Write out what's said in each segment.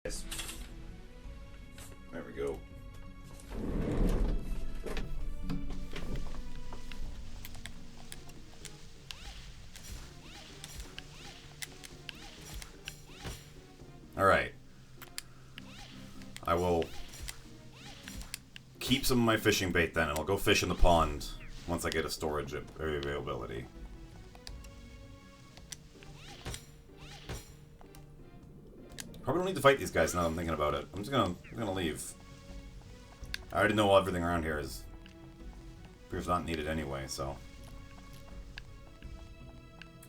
Yes. There we go. Alright. I will keep some of my fishing bait then, and I'll go fish in the pond once I get a storage availability. Probably don't need to fight these guys now that I'm thinking about it. I'm gonna leave. I already know everything around here is not needed anyway, so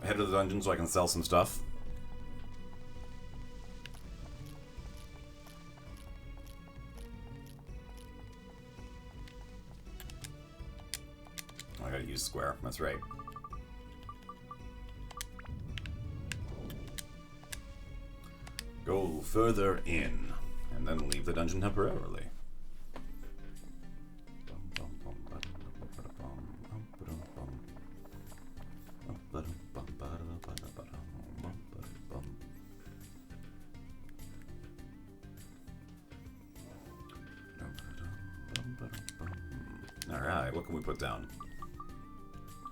I head to the dungeon so I can sell some stuff. Oh, I gotta use square. That's right. Go further in, and then leave the dungeon temporarily. Alright, what can we put down?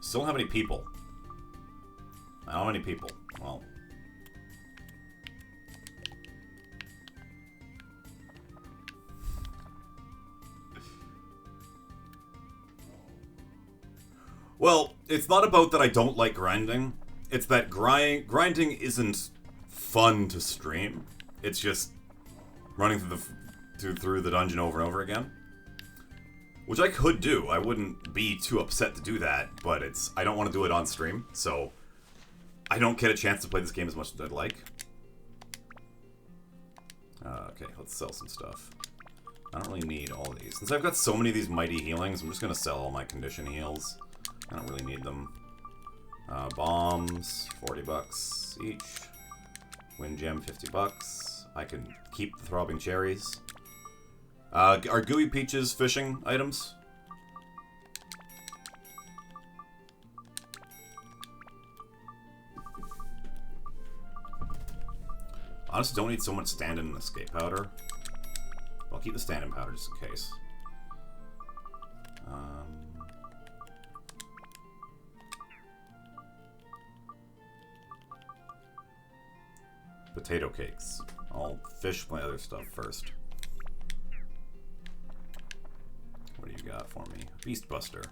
Still don't have any people. How many people? Well... Well, it's not about that I don't like grinding. It's that grinding isn't fun to stream. It's just running through the dungeon over and over again. Which I could do. I wouldn't be too upset to do that, but I don't want to do it on stream, so I don't get a chance to play this game as much as I'd like. Okay, let's sell some stuff. I don't really need all of these. Since I've got so many of these mighty healings, I'm just going to sell all my condition heals. I don't really need them. Bombs, 40 bucks each. Wind gem, 50 bucks. I can keep the throbbing cherries. Are gooey peaches fishing items? Honestly, don't need so much stand-in and escape powder. I'll keep the stand-in powder just in case. Potato cakes. I'll fish my other stuff first. What do you got for me? Beast Buster.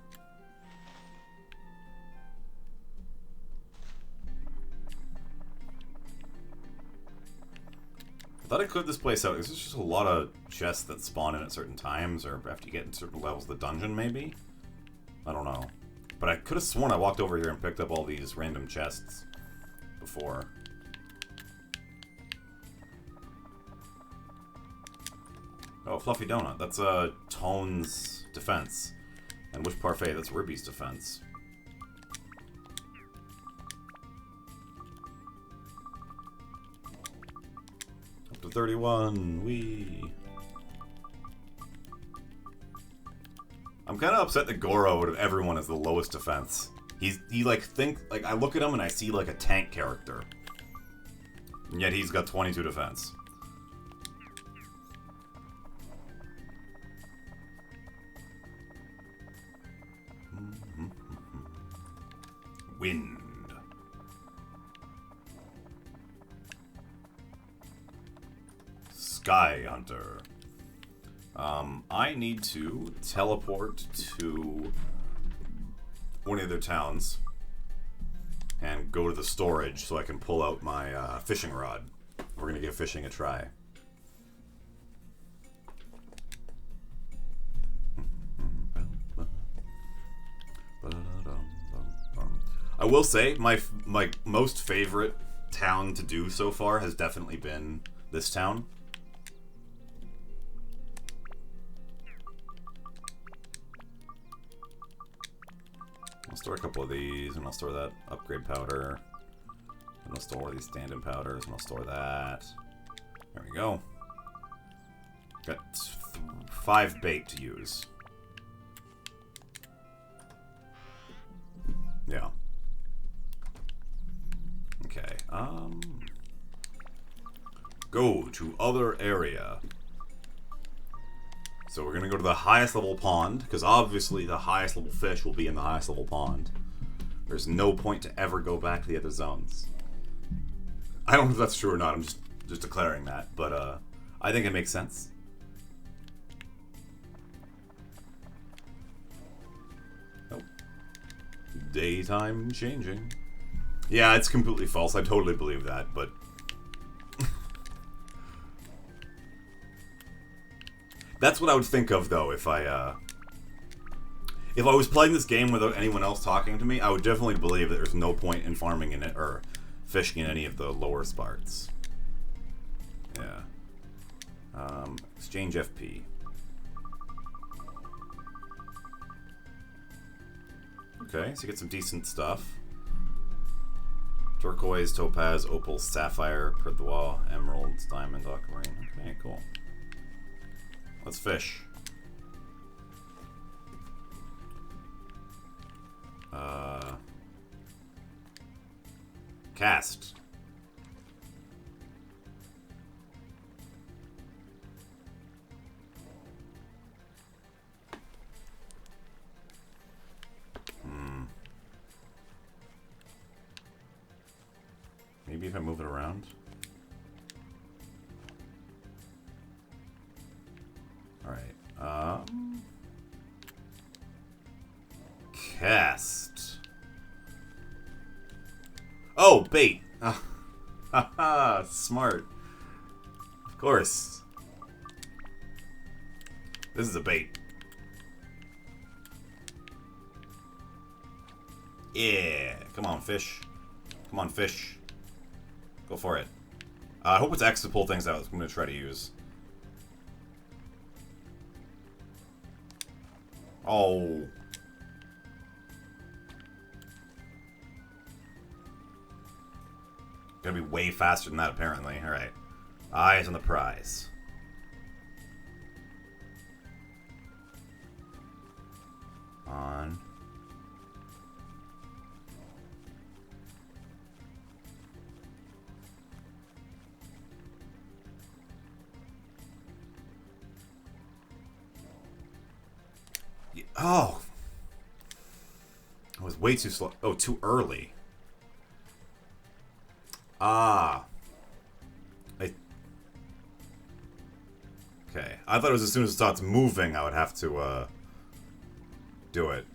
I thought I cleared this place out. There's just a lot of chests that spawn in at certain times, or after you get in certain levels of the dungeon, maybe? I don't know. But I could have sworn I walked over here and picked up all these random chests before. Oh, Fluffy Donut. That's Tone's defense. And Wish Parfait, that's Ruby's defense. Up to 31. Whee! I'm kind of upset that Goro out of everyone has the lowest defense. He like I look at him and I see like a tank character. And yet he's got 22 defense. Wind. Sky Hunter. I need to teleport to one of their towns and go to the storage so I can pull out my fishing rod. We're gonna give fishing a try. I will say, my most favorite town to do so far has definitely been this town. I'll store a couple of these, and I'll store that upgrade powder. And I'll store these stand-in powders, and I'll store that. There we go. Got 5 bait to use. Yeah. Okay, Go to other area. So we're gonna go to the highest level pond, because obviously the highest level fish will be in the highest level pond. There's no point to ever go back to the other zones. I don't know if that's true or not, I'm just declaring that, but I think it makes sense. Nope. Daytime changing. Yeah, it's completely false, I totally believe that, but... That's what I would think of, though, if I was playing this game without anyone else talking to me, I would definitely believe that there's no point in farming in it, or fishing in any of the lower parts. Yeah. Exchange FP. Okay, so you get some decent stuff. Turquoise, topaz, opal, sapphire, perdois, emeralds, diamond, aquamarine. Okay, cool. Let's fish. Cast. Maybe if I move it around. Alright, cast. Oh, bait. Haha, smart. Of course. This is a bait. Yeah, come on, fish. Come on, fish. Go for it. I hope it's X to pull things out. I'm going to try to use. Oh. Gonna be way faster than that, apparently. Alright. Eyes on the prize. On. Oh. I was way too slow. Oh, too early. Ah. Okay. I thought it was as soon as it starts moving, I would have to, do it.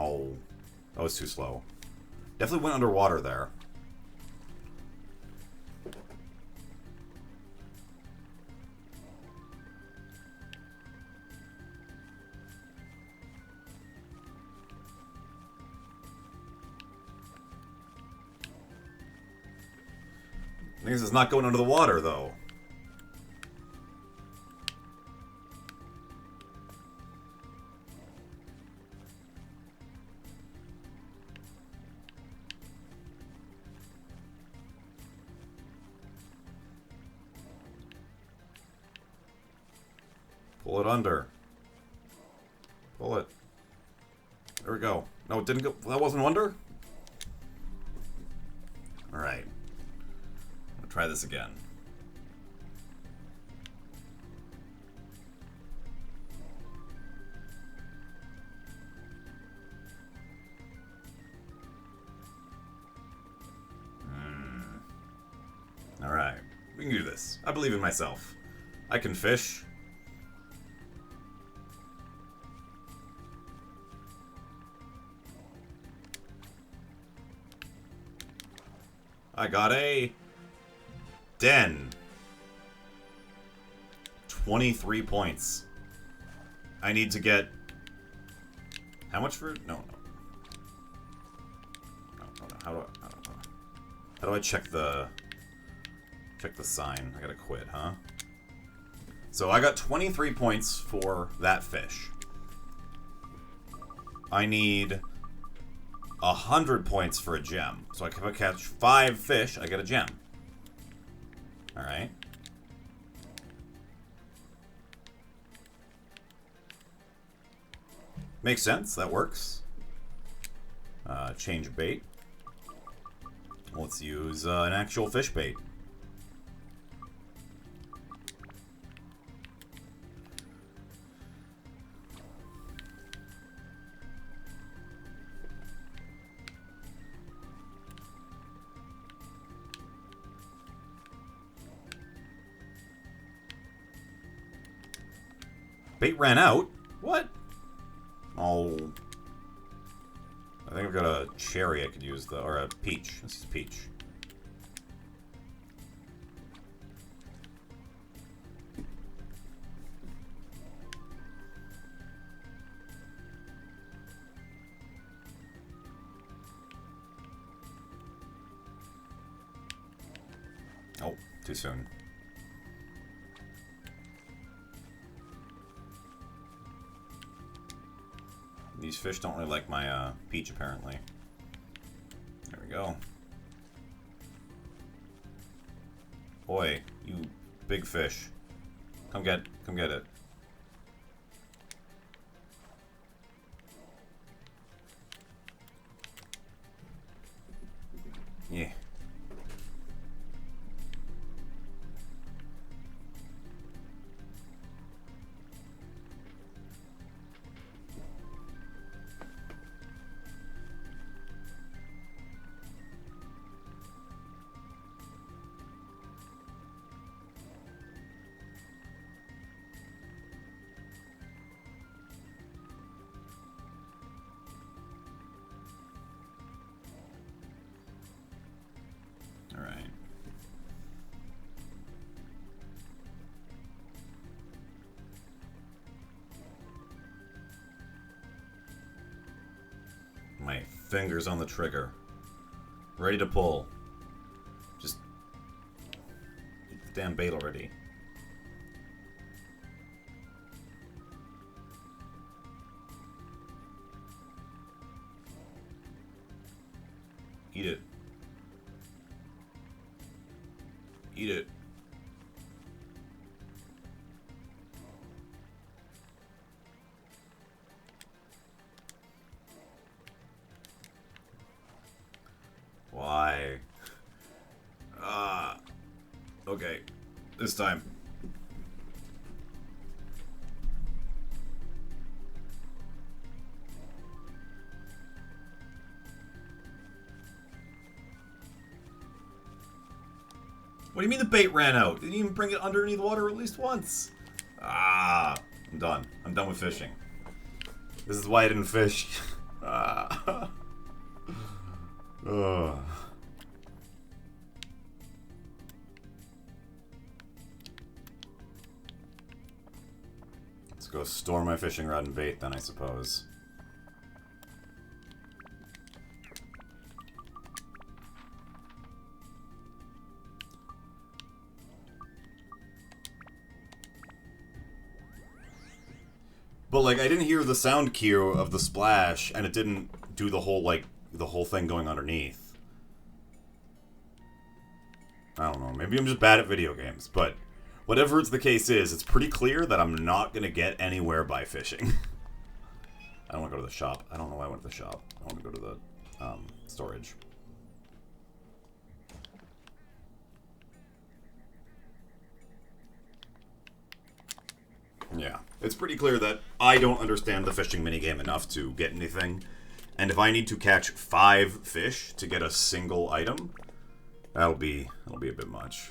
Oh, that was too slow. Definitely went underwater there. I think this is not going under the water, though. Pull it under. Pull it. There we go. No, it didn't go. That wasn't under? Alright. I'll try this again. Alright. We can do this. I believe in myself. I can fish. I got a den. 23 points. I need to get... How much for... No. How do I check the... Check the sign? I gotta quit, huh? So I got 23 points for that fish. I need 100 points for a gem. So if I catch 5 fish, I get a gem. Alright. Makes sense. That works. Change bait. Let's use an actual fish bait. Bait ran out? What? Oh. I think I've got a cherry I could use, though. Or a peach. This is peach. Oh, too soon. These fish don't really like my peach, apparently. There we go. Boy, you big fish. Come get it. Yeah. My fingers on the trigger. Ready to pull. Just eat the damn bait already. Eat it. Eat it. Why? Okay. This time. What do you mean the bait ran out? Didn't even bring it underneath the water at least once. I'm done. I'm done with fishing. This is why I didn't fish. Let's go store my fishing rod and bait then, I suppose. But, like, I didn't hear the sound cue of the splash, and it didn't do the whole, like, the whole thing going underneath. I don't know. Maybe I'm just bad at video games, but whatever the case is, it's pretty clear that I'm not going to get anywhere by fishing. I don't want to go to the shop. I don't know why I went to the shop. I want to go to the storage. Yeah, it's pretty clear that I don't understand the fishing minigame enough to get anything. And if I need to catch 5 fish to get a single item, that'll be a bit much.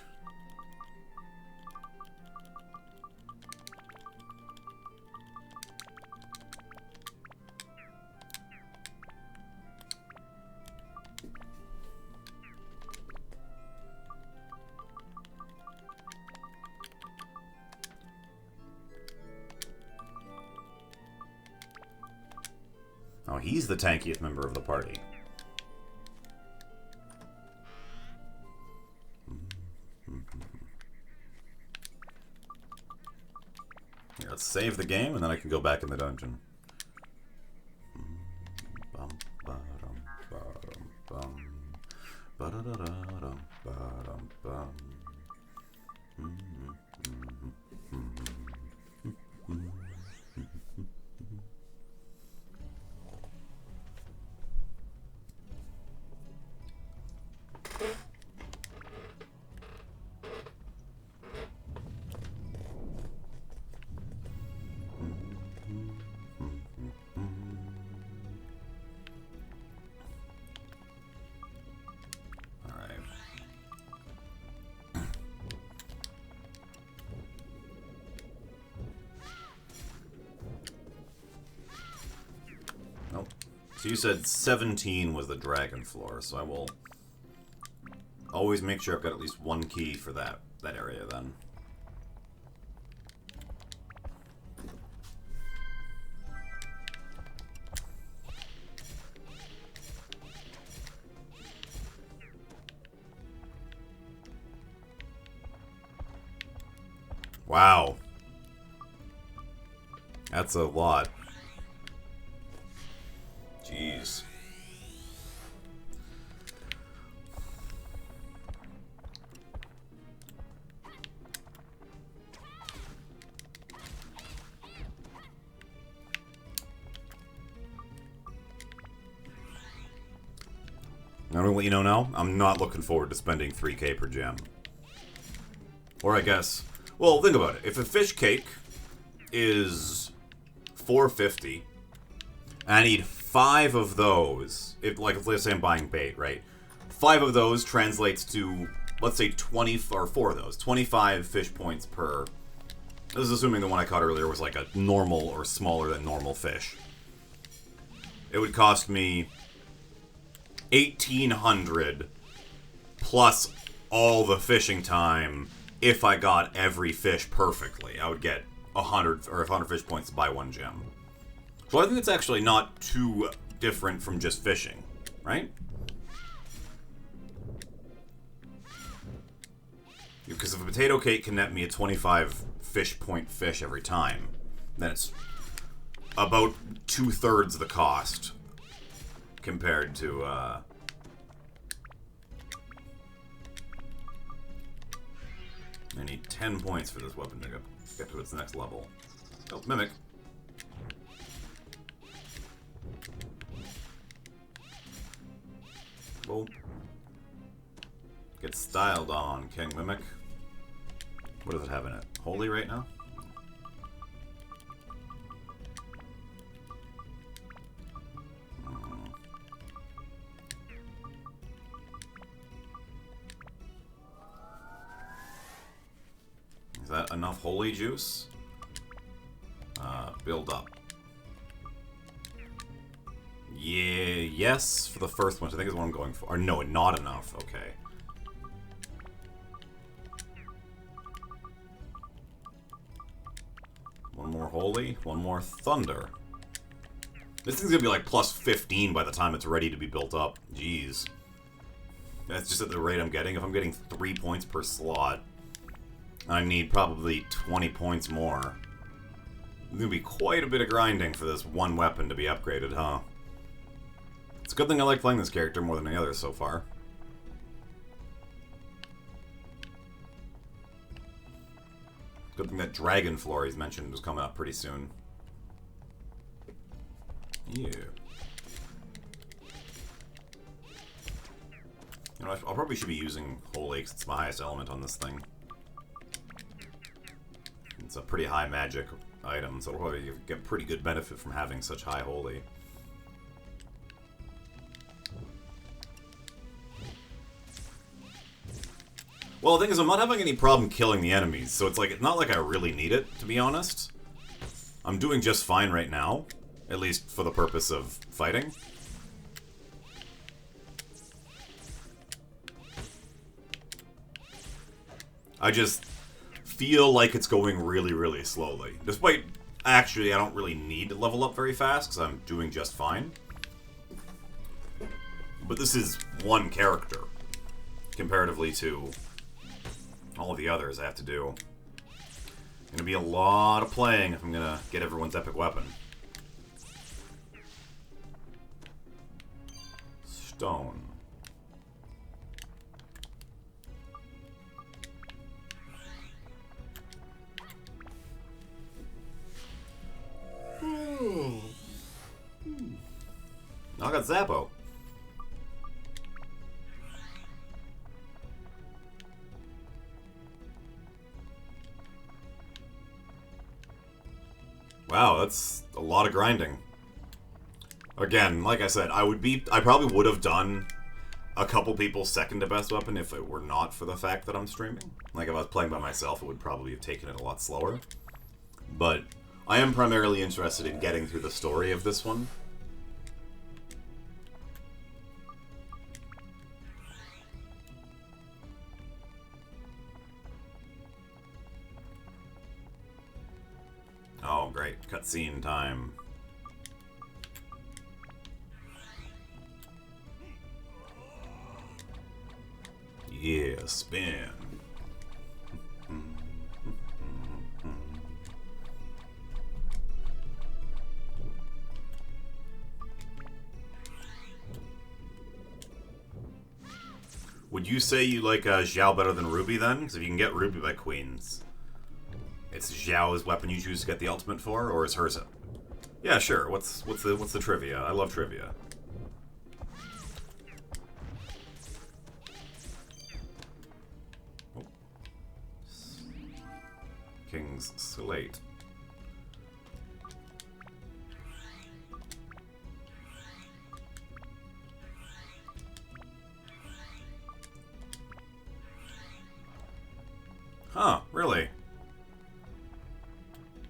Oh, he's the tankiest member of the party. Here, let's save the game, and then I can go back in the dungeon. Ba-dum, ba-dum, bum. So you said 17 was the dragon floor, so I will always make sure I've got at least one key for that area then. Wow. That's a lot. Jeez. I'm gonna let you know now, I'm not looking forward to spending 3k per gem. Or I guess, well, think about it. If a fish cake is 450, and I need 5 of those, if, like, let's say I'm buying bait, right? 5 of those translates to, let's say 20, or 4 of those, 25 fish points per. This is assuming the one I caught earlier was like a normal or smaller than normal fish. It would cost me 1,800 plus all the fishing time if I got every fish perfectly. I would get 100 fish points to buy 1 gem. So I think it's actually not too different from just fishing, right? Because if a potato cake can net me a 25 fish point fish every time, then it's about 2/3 the cost compared to, I need 10 points for this weapon to get to its next level. Oh, Mimic. Boom. Get styled on, King Mimic. What does it have in it? Holy right now? Is that enough holy juice? Build up. Yeah, yes, for the first one, which I think is what I'm going for. Or no, not enough. Okay. One more holy, one more thunder. This thing's gonna be like plus 15 by the time it's ready to be built up. Jeez. That's just at the rate I'm getting. If I'm getting 3 points per slot, I need probably 20 points more. There's gonna be quite a bit of grinding for this one weapon to be upgraded, huh? It's a good thing I like playing this character more than any others so far. Good thing that dragon floor he's mentioned was coming up pretty soon. Yeah. You know, I probably should be using Holy because it's my highest element on this thing. It's a pretty high magic item, so I'll probably get pretty good benefit from having such high Holy. Well, the thing is, I'm not having any problem killing the enemies, so it's like, it's not like I really need it, to be honest. I'm doing just fine right now, at least for the purpose of fighting. I just feel like it's going really, really slowly. Despite, actually, I don't really need to level up very fast, because I'm doing just fine. But this is one character, comparatively to all of the others I have to do. Gonna be a lot of playing if I'm gonna get everyone's epic weapon. Stone. got Zappo. Wow, that's a lot of grinding. Again, like I said, I probably would have done a couple people's second to best weapon if it were not for the fact that I'm streaming. Like if I was playing by myself, it would probably have taken it a lot slower. But I am primarily interested in getting through the story of this one. Oh, great. Cutscene time. Yeah, spin. Would you say you like Xiao better than Ruby then? Because if you can get Ruby by Queens, it's Xiao's weapon you choose to get the ultimate for, or is hers? Yeah, sure. What's the trivia? I love trivia. Oh. King's Slate. Huh, really?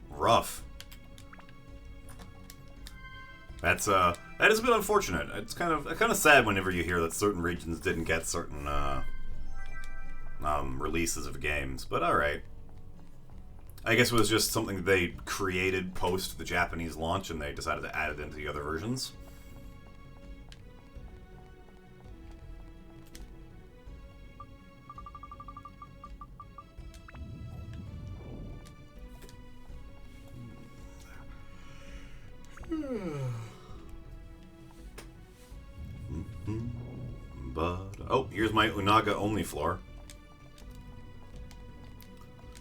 Rough. That is a bit unfortunate. It's kind of sad whenever you hear that certain regions didn't get certain releases of games, but alright. I guess it was just something they created post the Japanese launch and they decided to add it into the other versions. But oh, here's my Unaga only floor.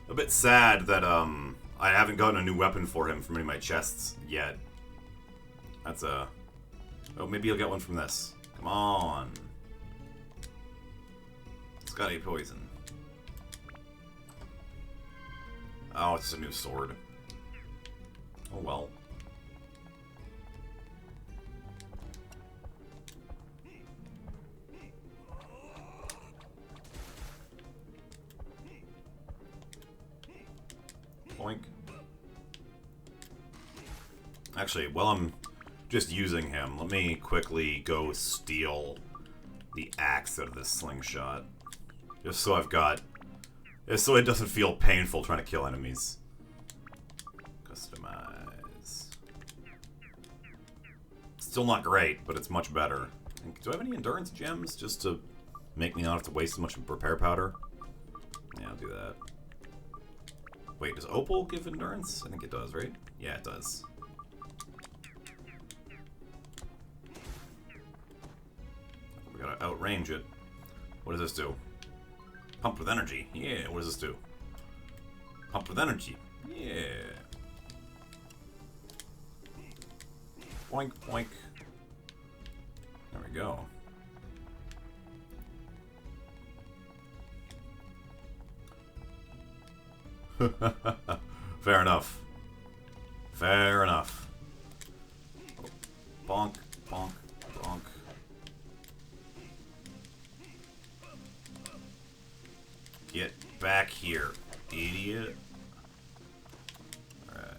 A bit sad that I haven't gotten a new weapon for him from any of my chests yet. That's a oh, maybe you'll get one from this. Come on. It's got a poison. Oh, it's a new sword. Oh well. Boink. Actually, while I'm just using him, let me quickly go steal the axe out of this slingshot. Just so I've got... just so it doesn't feel painful trying to kill enemies. Customize. Still not great, but it's much better. Do I have any endurance gems just to make me not have to waste as much repair powder? Yeah, I'll do that. Wait, does Opal give endurance? I think it does, right? Yeah, it does. We gotta outrange it. What does this do? Pump with energy. Yeah, what does this do? Pump with energy. Yeah. Boink, boink. There we go. Fair enough. Fair enough. Bonk, bonk, bonk. Get back here, idiot. Alright.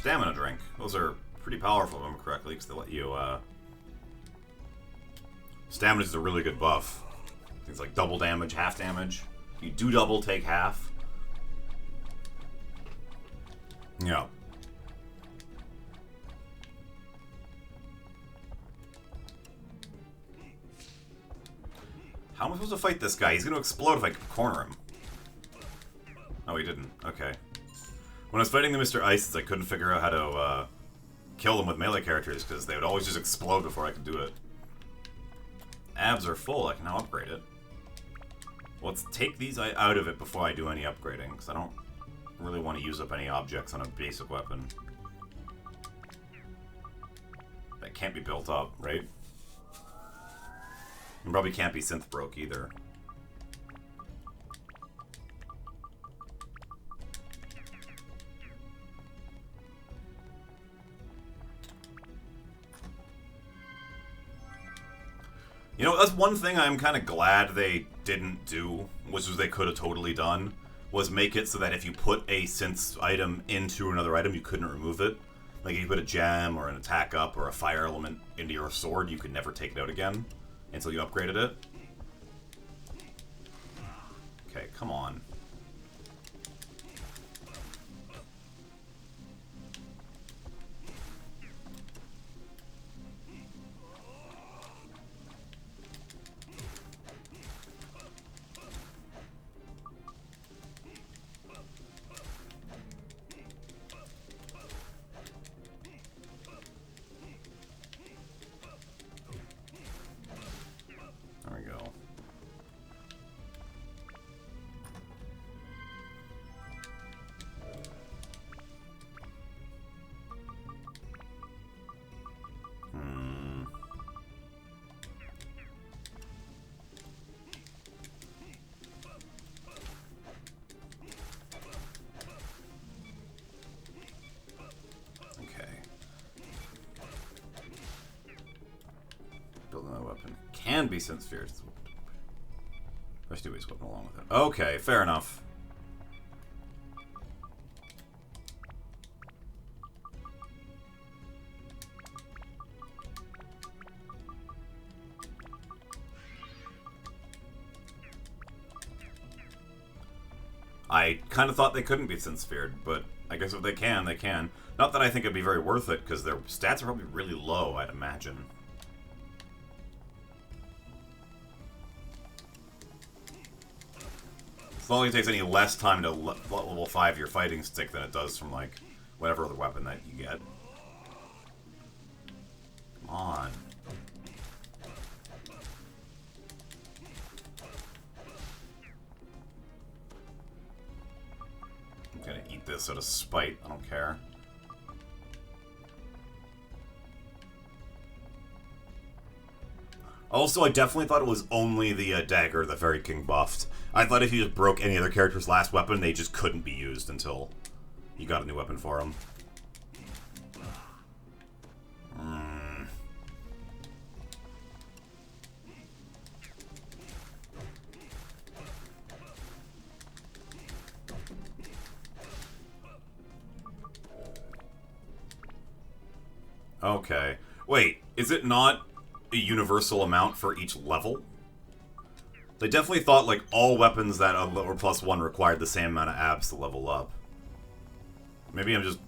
stamina drink. Those are pretty powerful, if I remember correctly, because they let you, Stamina is a really good buff. Things like double damage, half damage. You do double, take half. Yeah. How am I supposed to fight this guy? He's going to explode if I corner him. Oh, he didn't. Okay. When I was fighting the Mr. Ices, I couldn't figure out how to kill them with melee characters because they would always just explode before I could do it. Abs are full. I can now upgrade it. Well, let's take these out of it before I do any upgrading, because I don't really want to use up any objects on a basic weapon. That can't be built up, right? And probably can't be synth broke either. You know, that's one thing I'm kind of glad they didn't do, which was they could have totally done, was make it so that if you put a synth item into another item, you couldn't remove it. Like, if you put a gem or an attack up or a fire element into your sword, you could never take it out again until you upgraded it. Okay, come on. There we go. Building a weapon can be synth spheres. Rusty waste weapon along with it. Okay, fair enough. I kind of thought they couldn't be synth sphered, but I guess if they can, they can. Not that I think it'd be very worth it, because their stats are probably really low, I'd imagine. As long as it takes any less time to level 5 your fighting stick than it does from, like, whatever other weapon that you get. Come on. I'm gonna eat this out of spite. I don't care. Also, I definitely thought it was only the dagger that Fairy King buffed. I thought if you just broke any other character's last weapon, they just couldn't be used until you got a new weapon for them. Okay. Wait, is it not a universal amount for each level? They definitely thought, like, all weapons that were +1 required the same amount of abs to level up. Maybe I'm just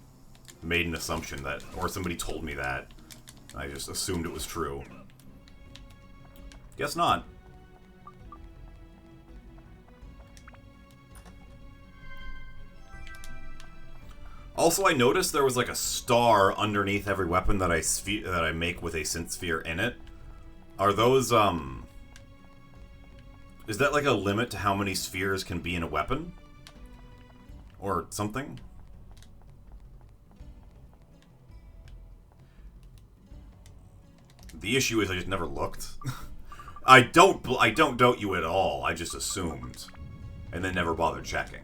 made an assumption that, or somebody told me that. I just assumed it was true. Guess not. Also, I noticed there was like a star underneath every weapon that I make with a synth sphere in it. Are those is that like a limit to how many spheres can be in a weapon? Or something? The issue is I just never looked. I don't doubt you at all. I just assumed and then never bothered checking.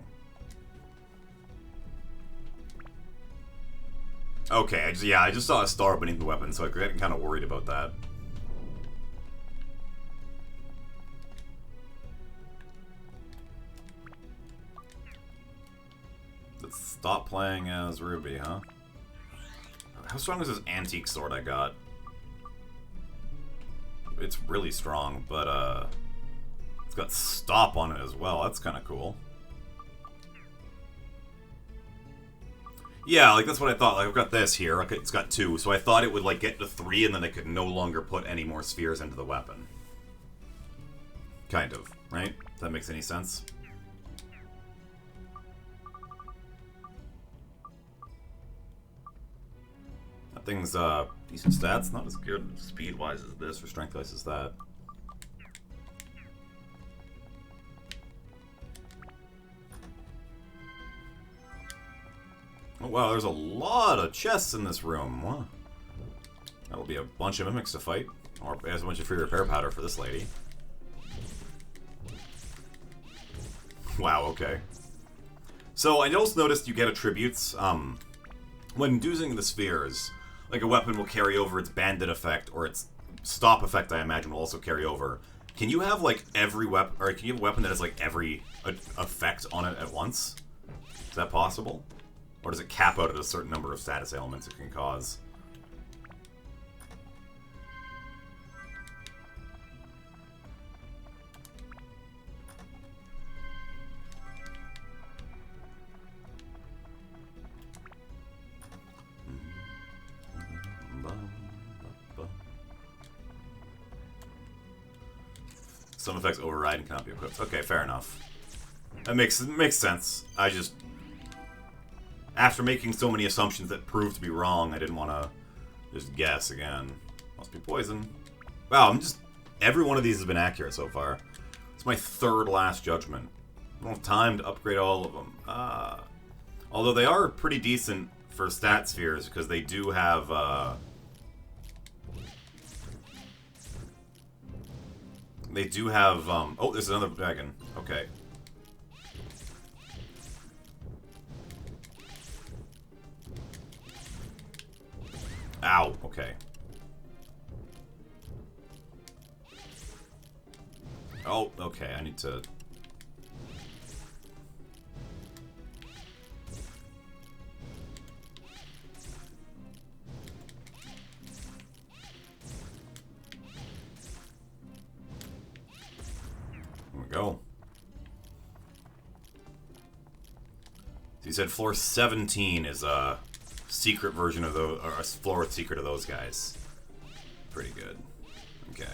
Okay, I just saw a star beneath the weapon, so I got kind of worried about that. Let's stop playing as Ruby, huh? How strong is this antique sword I got? It's really strong, but it's got stop on it as well. That's kind of cool. Yeah, like that's what I thought. Like I've got this here. Okay, it's got 2, so I thought it would like get to 3, and then I could no longer put any more spheres into the weapon. Kind of, right? If that makes any sense. That thing's decent stats. Not as good speed-wise as this, or strength-wise as that. Oh wow, there's a lot of chests in this room. Wow. That'll be a bunch of mimics to fight. Or there's a bunch of free repair powder for this lady. Wow, okay. So I also noticed you get attributes. When using the spheres, like a weapon will carry over its bandit effect, or its stop effect, I imagine, will also carry over. Can you have like every weapon, or can you have a weapon that has like every effect on it at once? Is that possible? Or does it cap out at a certain number of status ailments it can cause? Some effects override and cannot be equipped. Okay, fair enough. That makes sense. I just... After making so many assumptions that proved to be wrong, I didn't want to just guess again. Must be poison. Wow, every one of these has been accurate so far. It's my 3rd last judgment. I don't have time to upgrade all of them. Although they are pretty decent for stat spheres, because they do have... They do have, oh, there's another dragon. Okay. Ow, okay. Oh, okay, I need to... There we go. So you said floor 17 is a secret version of those, or a floor with secret of those guys. Pretty good. Okay.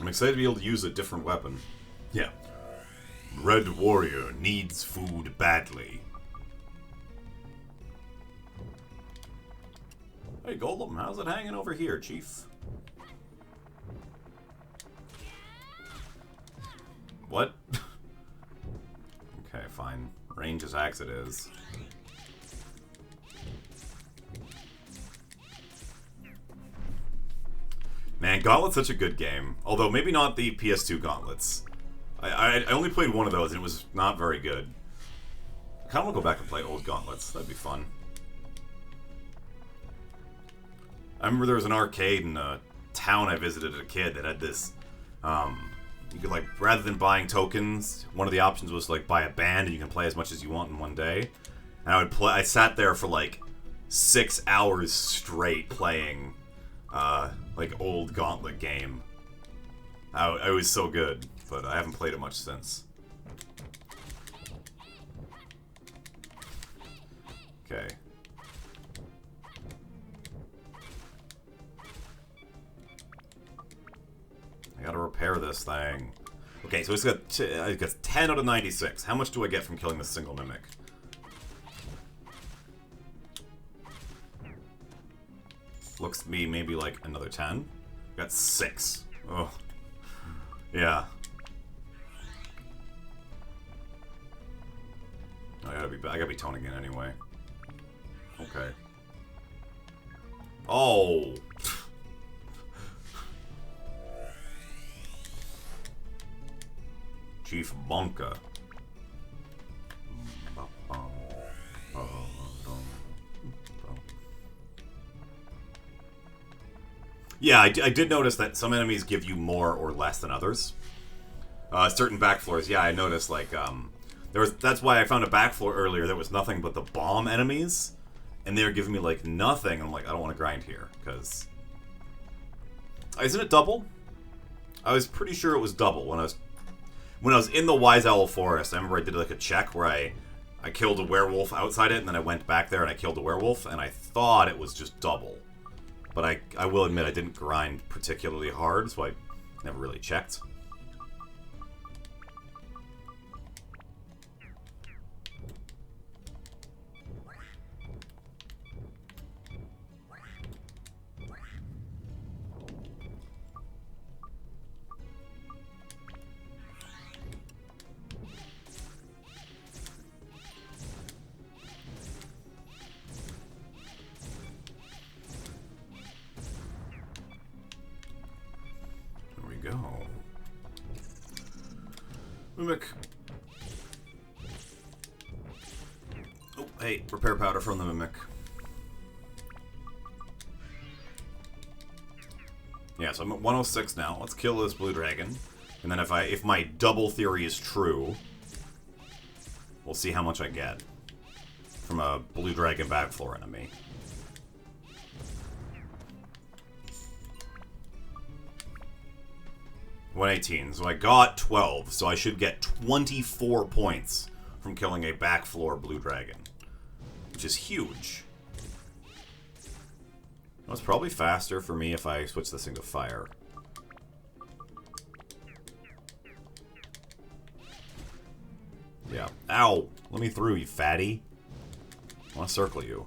I'm excited to be able to use a different weapon. Yeah. Red Warrior needs food badly. Hey, Golem, how's it hanging over here, Chief? What? Okay, fine. Range as axe it is. Man, Gauntlet's such a good game. Although, maybe not the PS2 Gauntlets. I only played one of those, and it was not very good. I kind of want to go back and play old Gauntlets. That'd be fun. I remember there was an arcade in a town I visited as a kid that had this... you could, like, rather than buying tokens, one of the options was, like, buy a band, and you can play as much as you want in one day. And I sat there for, like, 6 hours straight playing... like, old Gauntlet game. It was so good, but I haven't played it much since. Okay. I gotta repair this thing. Okay, so it's got 10 out of 96. How much do I get from killing this single mimic? Looks to me maybe like another 10. Got 6. Oh. Yeah. I gotta be toning in anyway. Okay. Oh. Chief Bonka. Yeah, I did notice that some enemies give you more or less than others. Certain back floors, yeah, I noticed, like, that's why I found a back floor earlier that was nothing but the bomb enemies, and they were giving me, like, nothing. I'm like, I don't want to grind here, because... Isn't it double? I was pretty sure it was double when I was in the Wise Owl Forest. I remember I did, like, a check where I killed a werewolf outside it, and then I went back there and I killed a werewolf, and I thought it was just double. But I will admit I didn't grind particularly hard, so I never really checked. Go. Mimic. Oh, hey, repair powder from the Mimic. Yeah, so I'm at 106 now. Let's kill this blue dragon. And then if my double theory is true, we'll see how much I get from a blue dragon back floor enemy. 118, so I got 12, so I should get 24 points from killing a back floor blue dragon, which is huge. It's probably faster for me if I switch this thing to fire. Yeah. Ow! Let me through, you fatty. I want to circle you.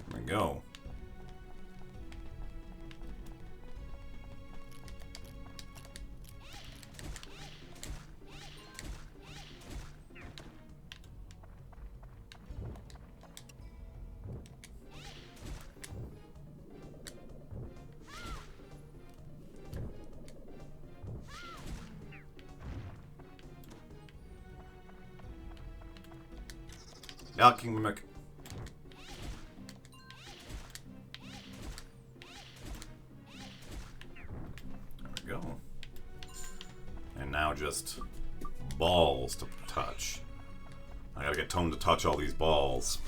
There we go. Yeah, King Mimic. There we go. And now just balls to touch. I gotta get Tone to touch all these balls.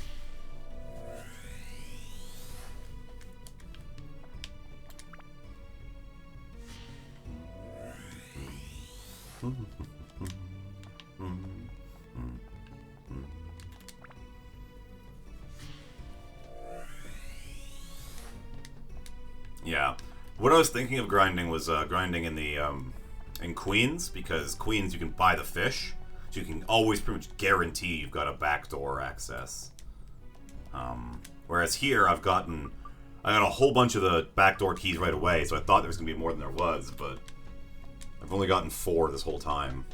Yeah. What I was thinking of grinding was grinding in the in Queens, because Queens you can buy the fish, so you can always pretty much guarantee you've got a backdoor access. Whereas here I got a whole bunch of the backdoor keys right away, so I thought there was gonna be more than there was, but I've only gotten 4 this whole time.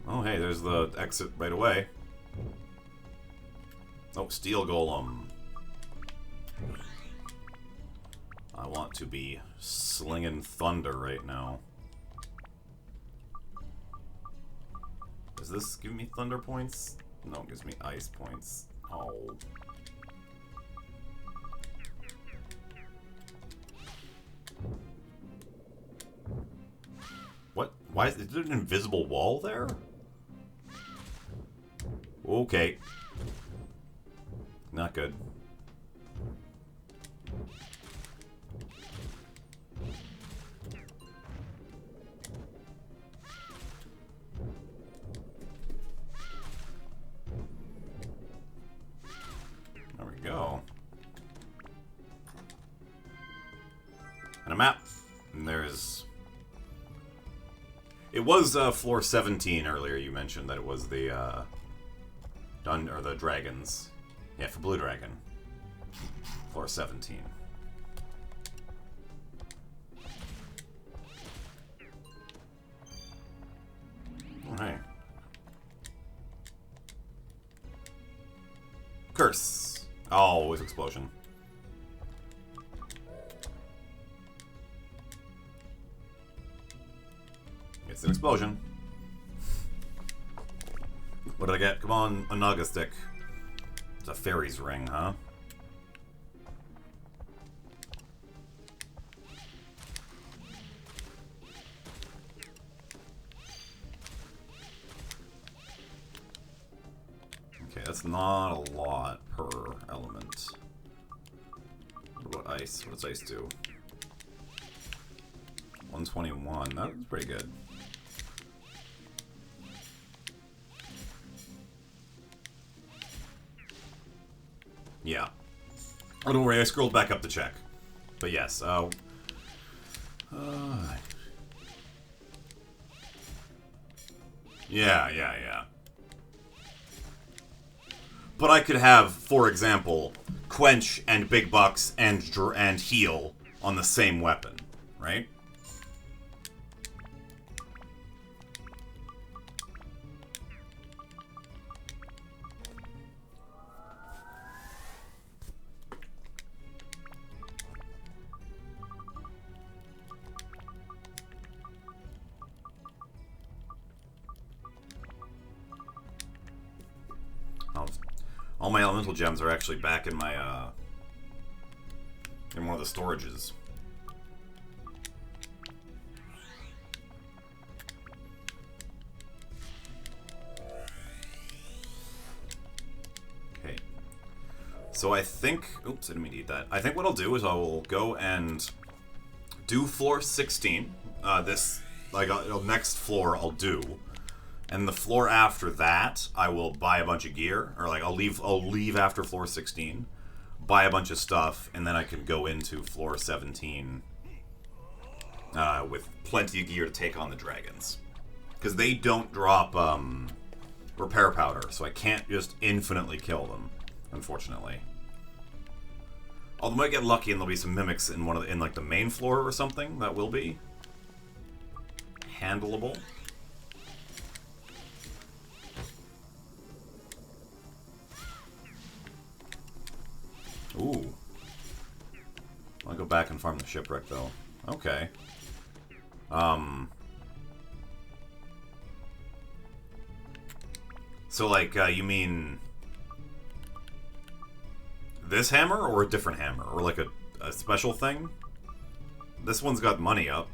Oh, hey, there's the exit right away. Oh, Steel Golem. I want to be slinging thunder right now. Does this give me thunder points? No, it gives me ice points. Oh. What? Why is there an invisible wall there? Okay. Not good. There we go. And a map. And there's... It was floor 17 earlier. You mentioned that it was the or the dragons. Yeah, for Blue Dragon. Floor 17. Alright. Curse. Oh, always explosion. It's an explosion. What did I get? Come on, a Naga stick. It's a fairy's ring, huh? Okay, that's not a lot per element. What about ice? What does ice do? 121. That's pretty good. Yeah. Oh, don't worry, I scrolled back up to check. But yes, yeah. But I could have, for example, Quench and Big Bucks and Heal on the same weapon, right? All my elemental gems are actually back in my, in one of the storages. Okay. So I think... Oops, I didn't mean to eat that. I think what I'll do is I will go and do floor 16. Next floor I'll do. And the floor after that, I will buy a bunch of gear, or like I'll leave after floor 16, buy a bunch of stuff, and then I can go into floor 17 with plenty of gear to take on the dragons, because they don't drop repair powder, so I can't just infinitely kill them, unfortunately. Although I might get lucky and there'll be some mimics in like the main floor or something that will be handleable. Ooh. I'll go back and farm the shipwreck, though. Okay. So, like, you mean... this hammer, or a different hammer? Or, like, a special thing? This one's got money up.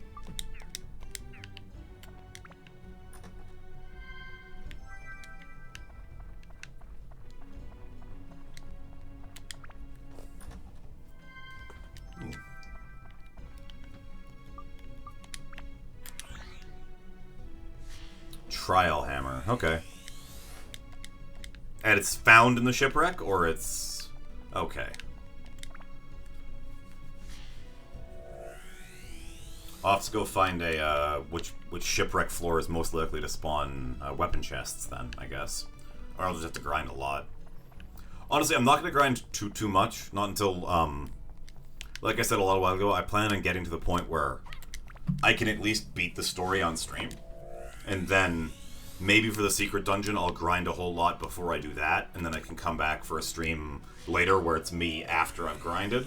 Trial hammer. Okay. And it's found in the shipwreck, or it's... okay. I'll have to go find a, which shipwreck floor is most likely to spawn weapon chests, then, I guess. Or I'll just have to grind a lot. Honestly, I'm not going to grind too much. Not until, like I said a while ago, I plan on getting to the point where I can at least beat the story on stream. And then, maybe for the secret dungeon, I'll grind a whole lot before I do that, and then I can come back for a stream later where it's me after I've grinded.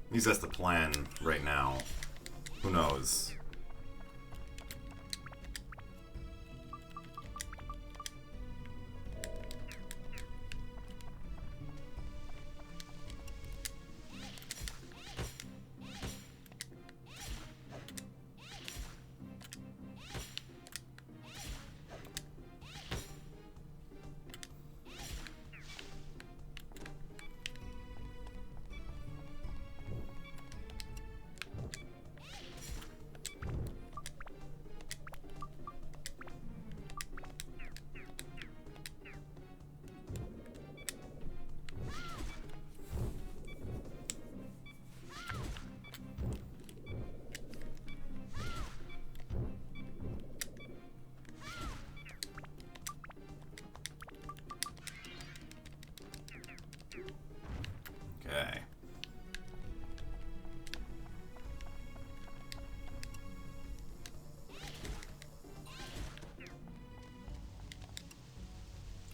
At least that's the plan right now. Who knows? Okay.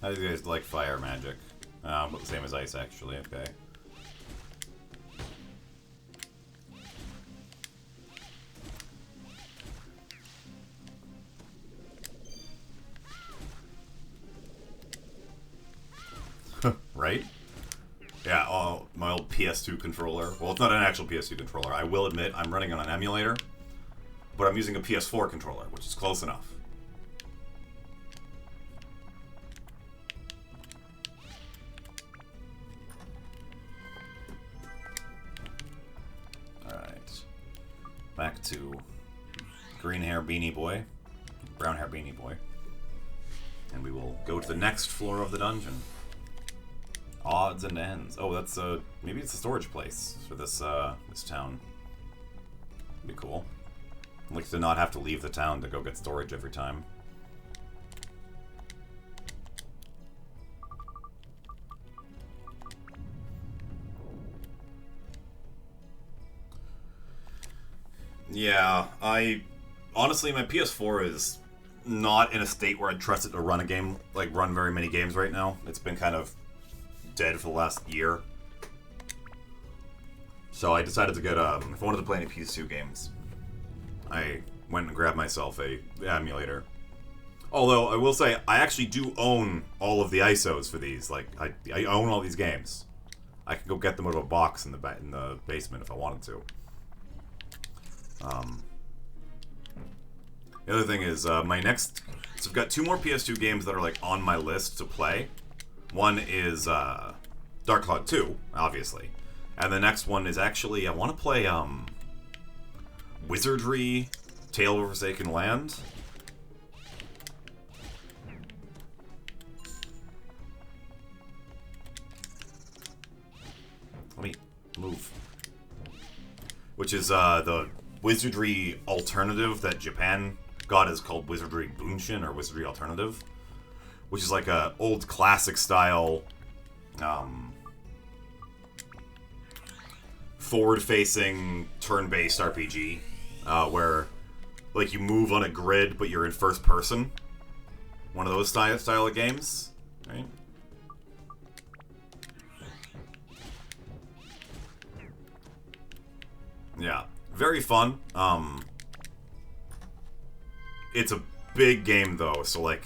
How do you guys like fire magic? But the same as ice, actually. Okay. right? Yeah, oh, my old PS2 controller. Well, it's not an actual PS2 controller. I will admit I'm running on an emulator, but I'm using a PS4 controller, which is close enough. Alright. Back to green hair beanie boy. Brown hair beanie boy. And we will go to the next floor of the dungeon. Odds and ends. Oh, that's maybe it's a storage place for this this town. Be cool. I'd like to not have to leave the town to go get storage every time. Yeah, honestly, my PS4 is not in a state where I'd trust it to run a game, like run very many games right now. It's been kind of dead for the last year. So I decided to get, if I wanted to play any PS2 games, I went and grabbed myself a emulator. Although, I will say, I actually do own all of the ISOs for these. Like, I own all these games. I can go get them out of a box in the basement if I wanted to. The other thing is, so I've got 2 more PS2 games that are, like, on my list to play. One is, Dark Cloud 2, obviously. And the next one is actually, I want to play, Wizardry Tale of Forsaken Land. Let me move. Which is, the Wizardry alternative that Japan got is called Wizardry Bunshin, or Wizardry Alternative. Which is like a old classic style, forward-facing, turn-based RPG, where, like, you move on a grid, but you're in first person. One of those style of games, right? Yeah, very fun. It's a big game, though, so, like,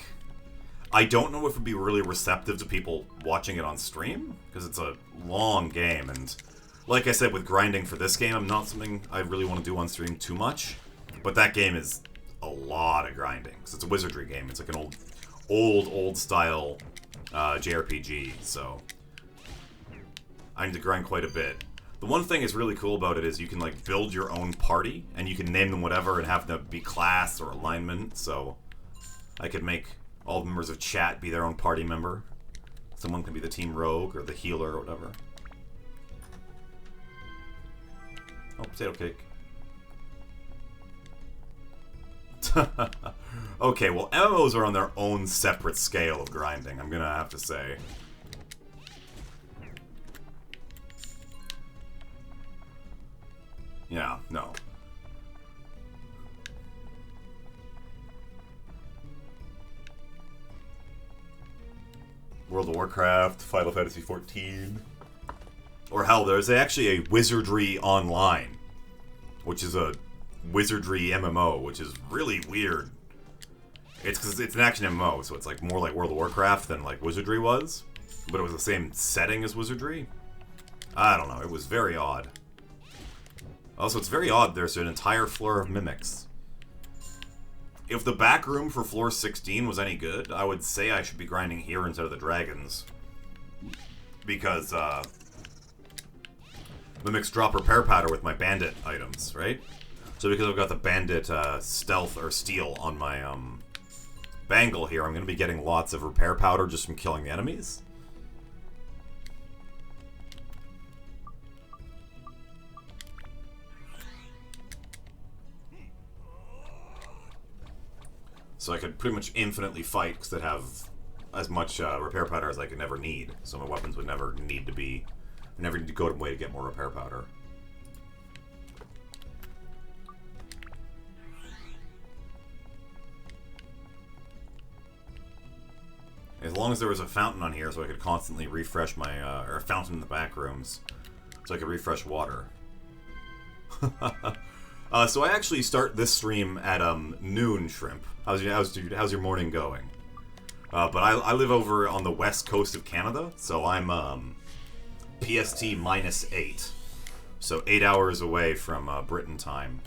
I don't know if it'd be really receptive to people watching it on stream, because it's a long game, and like I said, with grinding for this game, I'm not something I really want to do on stream too much, but that game is a lot of grinding, because it's a wizardry game. It's like an old style JRPG, so I need to grind quite a bit. The one thing that's really cool about it is you can, like, build your own party, and you can name them whatever and have them be class or alignment, so I could make all the members of chat be their own party member. Someone can be the team rogue or the healer or whatever. Oh, potato cake. Okay, well, MMOs are on their own separate scale of grinding, I'm gonna have to say. Yeah, no. World of Warcraft, Final Fantasy XIV. Or hell, there's actually a Wizardry Online, which is a Wizardry MMO, which is really weird. It's because it's an action MMO, so it's like more like World of Warcraft than like Wizardry was, but it was the same setting as Wizardry. I don't know, it was very odd. Also, it's very odd, there's an entire floor of mimics. If the back room for floor 16 was any good, I would say I should be grinding here instead of the dragons. Because, mimics drop repair powder with my bandit items, right? So because I've got the bandit, stealth or steel on my, bangle here, I'm gonna be getting lots of repair powder just from killing the enemies. So I could pretty much infinitely fight because they'd have as much repair powder as I could never need. So my weapons would never need to be... never need to go away to get more repair powder. As long as there was a fountain on here so I could constantly refresh my... or a fountain in the back rooms. So I could refresh water. So I actually start this stream at noon, Shrimp. How's your morning going? But I live over on the west coast of Canada, so I'm PST -8. So 8 hours away from Britain time.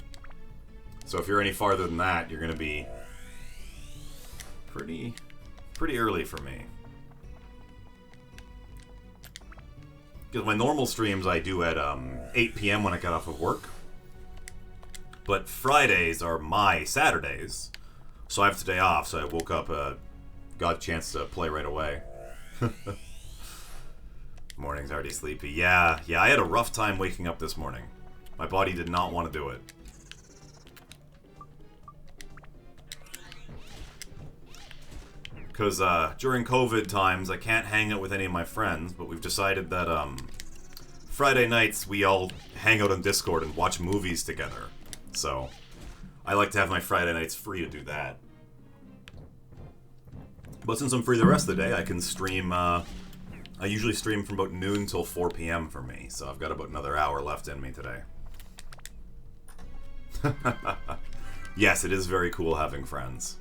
So if you're any farther than that, you're going to be pretty early for me. Because my normal streams I do at 8 p.m. when I get off of work. But Fridays are my Saturdays. So I have today off, so I woke up, got a chance to play right away. Morning's already sleepy. Yeah, I had a rough time waking up this morning. My body did not want to do it. Because during COVID times, I can't hang out with any of my friends, but we've decided that Friday nights we all hang out on Discord and watch movies together. So I like to have my Friday nights free to do that. But since I'm free the rest of the day, I can stream. I usually stream from about noon till 4 p.m. for me, so I've got about another hour left in me today. Yes, it is very cool having friends.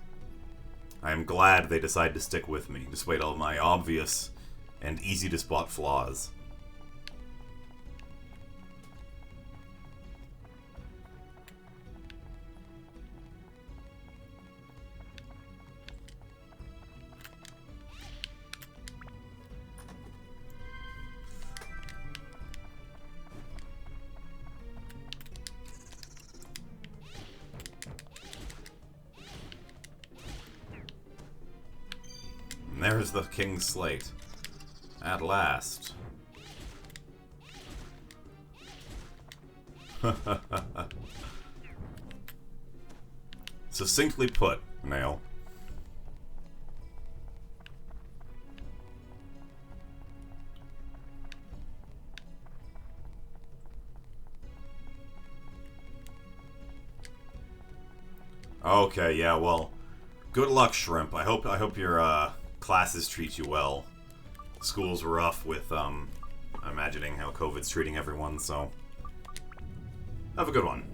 I am glad they decided to stick with me, despite all my obvious and easy-to-spot flaws. And there's the King's Slate. At last. Succinctly put, Nail. Okay, yeah, well, good luck, Shrimp. I hope your classes treat you well. School's rough with imagining how COVID's treating everyone, so have a good one.